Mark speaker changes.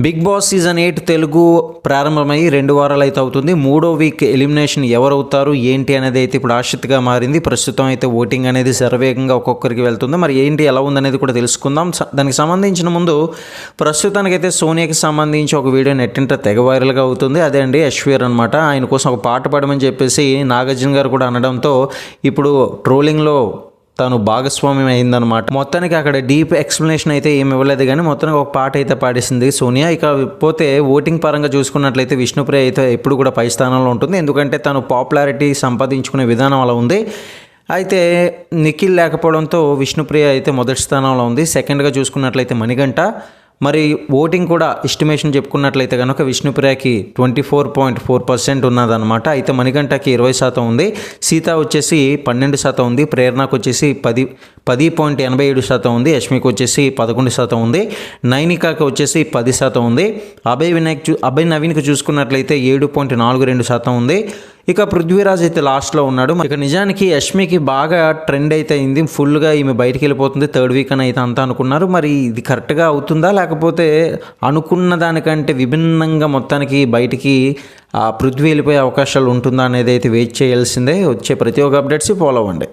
Speaker 1: Big boss season 8 Telugu ప్రారంభమై 2 వారాలు అయితే అవుతుంది. మూడో వీక్ ఎలిమినేషన్ ఎవరవుతారు ఏంటి అనేది అయితే ఇప్పుడు ఆసక్తిగా మారింది. ప్రస్తుతం అయితే ఓటింగ్ అనేది శరవేగంగా ఒక్కొక్కరికి వెళ్తుంది. మరి ఏంటి ఎలా ఉందనేది కూడా తెలుసుకుందాం. దానికి సంబంధించిన ముందు ప్రస్తుతానికైతే సోనియాకి సంబంధించి ఒక వీడియో నెట్టింట తెగ వైరల్గా అవుతుంది. అదే అండి యశ్వీర్ అనమాట. ఆయన కోసం ఒక పాట పాడమని చెప్పేసి నాగార్జున గారు కూడా అనడంతో ఇప్పుడు ట్రోలింగ్లో తను భాగస్వామ్యం అయిందనమాట. మొత్తానికి అక్కడ డీప్ ఎక్స్ప్లెనేషన్ అయితే ఏమి ఇవ్వలేదు, కానీ మొత్తానికి ఒక పాట అయితే పాడేసింది సోనియా. ఇక పోతే ఓటింగ్ పరంగా చూసుకున్నట్లయితే విష్ణుప్రియ అయితే ఎప్పుడు కూడా పై స్థానంలో ఉంటుంది. ఎందుకంటే తను పాపులారిటీ సంపాదించుకునే విధానం అలా ఉంది. అయితే నిఖిల్ లేకపోవడంతో విష్ణుప్రియ అయితే మొదటి స్థానంలో ఉంది. సెకండ్గా చూసుకున్నట్లయితే మణికంఠ. మరి ఓటింగ్ కూడా ఎస్టిమేషన్ చెప్పుకున్నట్లయితే కనుక విష్ణుప్రియకి 24.4% ఉన్నదన్నమాట. అయితే మణికంఠకి 20% ఉంది. సీత వచ్చేసి 12% ఉంది. ప్రేరణకు వచ్చేసి 10.87% ఉంది. యష్మికి వచ్చేసి 11% ఉంది. నైనికాకి వచ్చేసి 10% ఉంది. అభయ్ నవీన్కి చూసుకున్నట్లయితే 7.42% ఉంది. ఇక పృథ్వీరాజ్ అయితే లాస్ట్లో ఉన్నాడు. ఇక నిజానికి యష్మికి బాగా ట్రెండ్ అయితే అయింది. ఫుల్గా ఈమె బయటికి వెళ్ళిపోతుంది థర్డ్ వీక్ అని అయితే అంతా అనుకున్నారు. మరి ఇది కరెక్ట్గా అవుతుందా, లేకపోతే అనుకున్న దానికంటే విభిన్నంగా మొత్తానికి బయటికి పృథ్వీ వెళ్ళిపోయే అవకాశాలు ఉంటుందా అనేది అయితే వెయిట్ చేయాల్సిందే. వచ్చే ప్రతి ఒక్క అప్డేట్స్ ఫాలో అవ్వండి.